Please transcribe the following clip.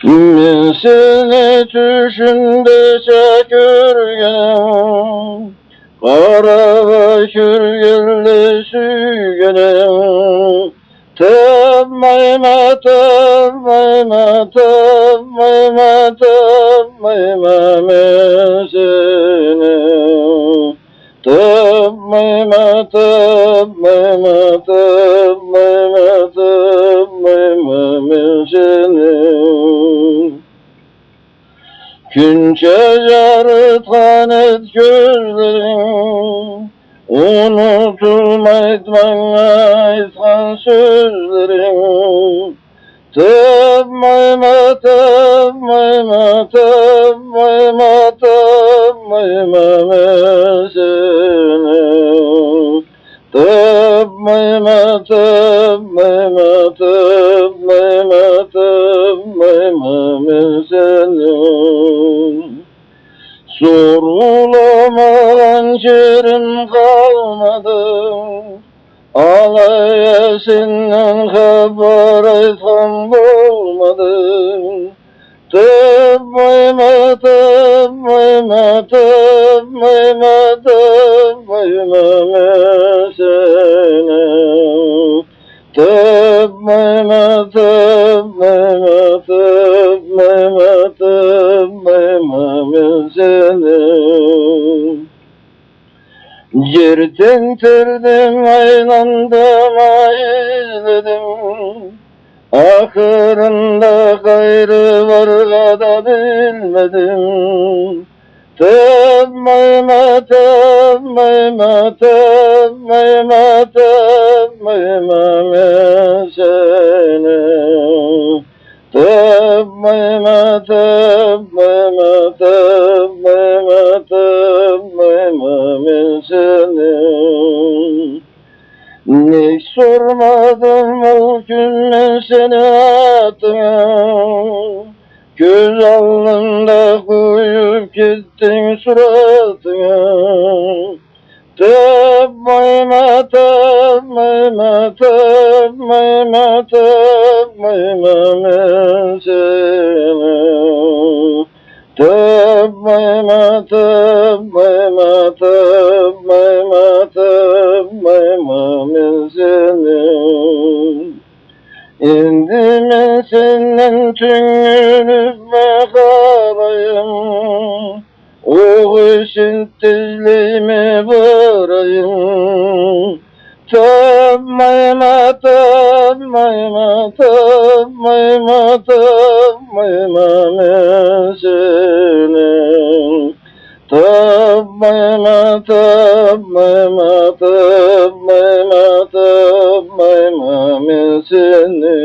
Men seni düşündeçe görgenim, kara ve kürgelle süygenim. Tabmayma, tabmayma, tabmayma, tabmayma men seni. Tabmayma, tabmayma, tabmayma, tabmayma men seni. Günce yarıtan et gözlerin, unutulmaydı bana aytkan sözlerin. Tabmayma, tabmayma, tabmayma, tabmayma men seni. Tabmayma, tabmayma, tabmayma, tabmayma men seni. Sorulamayan yerim kalmadı, alaya senden haber aytkan bulmadı. Tabmayma, tabmayma, tabmayma, tabmayma men seni. Tabmayma, tabmayma, tabmayma, tabmayma men seni. Yerden terdim, aylandama izledim, ahırında gayrı var da bilmedim. Tabmayma, tabmayma, tabmayma, tabmayma men seni. Tabmayma, tabmayma, tabmayma, tabmayma men seni. Ne sormadım o gün ben seni adına, göz alnında koyup gittin suratına. Tabmayma, tabmayma, tabmayma, tabmayma men seni. Tabmayma, tabmayma, tabmayma, tabmayma men seni. Endi men senden tüngünüp bakarayım, o için tezleyime varayım. Tabmayma, tabmayma, tabmayma, tabmayma men seni. Tabmayma, tabmayma, tabmayma, tabmayma men seni.